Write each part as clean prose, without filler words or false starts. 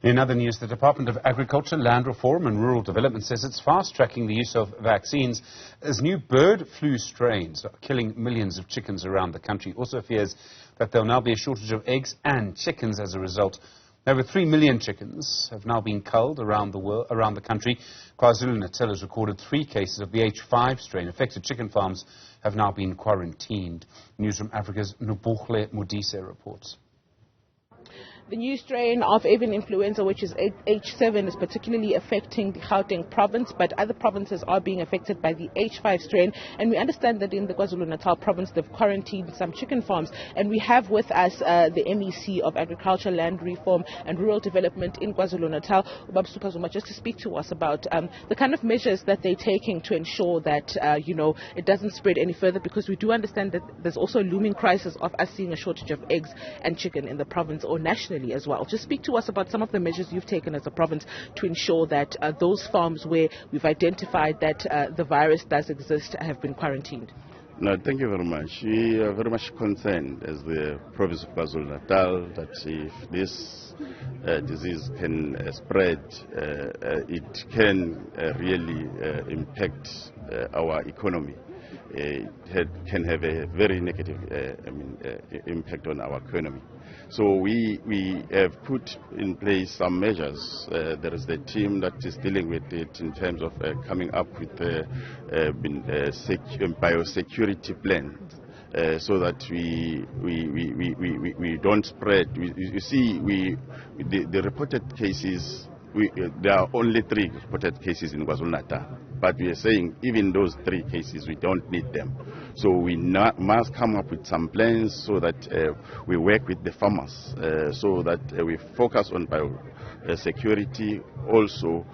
In other news, the Department of Agriculture, Land Reform and Rural Development says it's fast-tracking the use of vaccines as new bird flu strains are killing millions of chickens around the country. Also fears that there will now be a shortage of eggs and chickens as a result. Over 3 million chickens have now been culled around the country. KwaZulu-Natal has recorded 3 cases of the H5 strain. Affected chicken farms have now been quarantined. Newzroom Afrika's Nobuhle Modise reports. The new strain of avian influenza, which is H7, is particularly affecting the Gauteng province, but other provinces are being affected by the H5 strain. And we understand that in the KwaZulu-Natal province, they've quarantined some chicken farms. And we have with us the MEC of Agriculture, Land Reform and Rural Development in KwaZulu-Natal, Nobuhle, just to speak to us about the kind of measures that they're taking to ensure that, it doesn't spread any further, because we do understand that there's also a looming crisis of us seeing a shortage of eggs and chicken in the province or nationally as well. Just speak to us about some of the measures you've taken as a province to ensure that those farms where we've identified that the virus does exist have been quarantined. No, thank you very much. We are very much concerned as the province of KwaZulu-Natal that if this disease can spread, it can really impact our economy. It can have a very negative impact on our economy. So we have put in place some measures. There is the team that is dealing with it in terms of coming up with a biosecurity plan. So that we don't spread. You see, the reported cases, there are only 3 reported cases in KwaZulu-Natal. But we are saying even those 3 cases, we don't need them. So we must come up with some plans so that we work with the farmers, so that we focus on biosecurity, also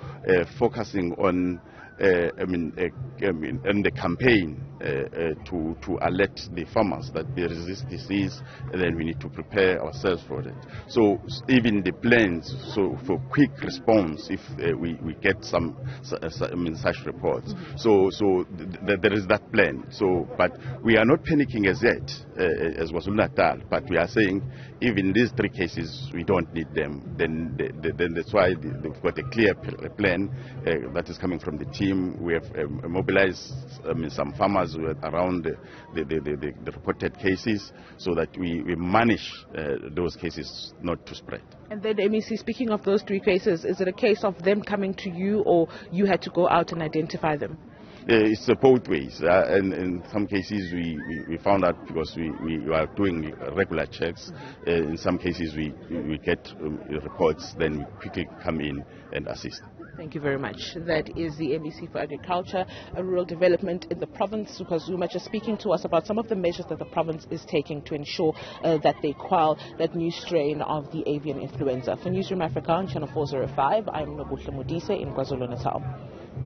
focusing on the campaign to alert the farmers that there is this disease, and then we need to prepare ourselves for it. So even the plans, so for quick response if we get such reports. So there is that plan. So, but we are not panicking as yet as KwaZulu-Natal, but we are saying even these 3 cases we don't need them. Then that's why they've got a clear plan that is coming from the team. We have mobilized some farmers around the reported cases so that we manage those cases not to spread. And then, MEC, speaking of those 3 cases, is it a case of them coming to you or you had to go out and identify them? It's both ways. And in some cases we found out because we are doing regular checks. In some cases we get reports, then we quickly come in and assist. Thank you very much. That is the MEC for Agriculture and Rural Development in the province, KwaZulu, just speaking to us about some of the measures that the province is taking to ensure that they quell that new strain of the avian influenza. For Newzroom Afrika on Channel 405, I'm Nobuhle Modise in KwaZulu-Natal.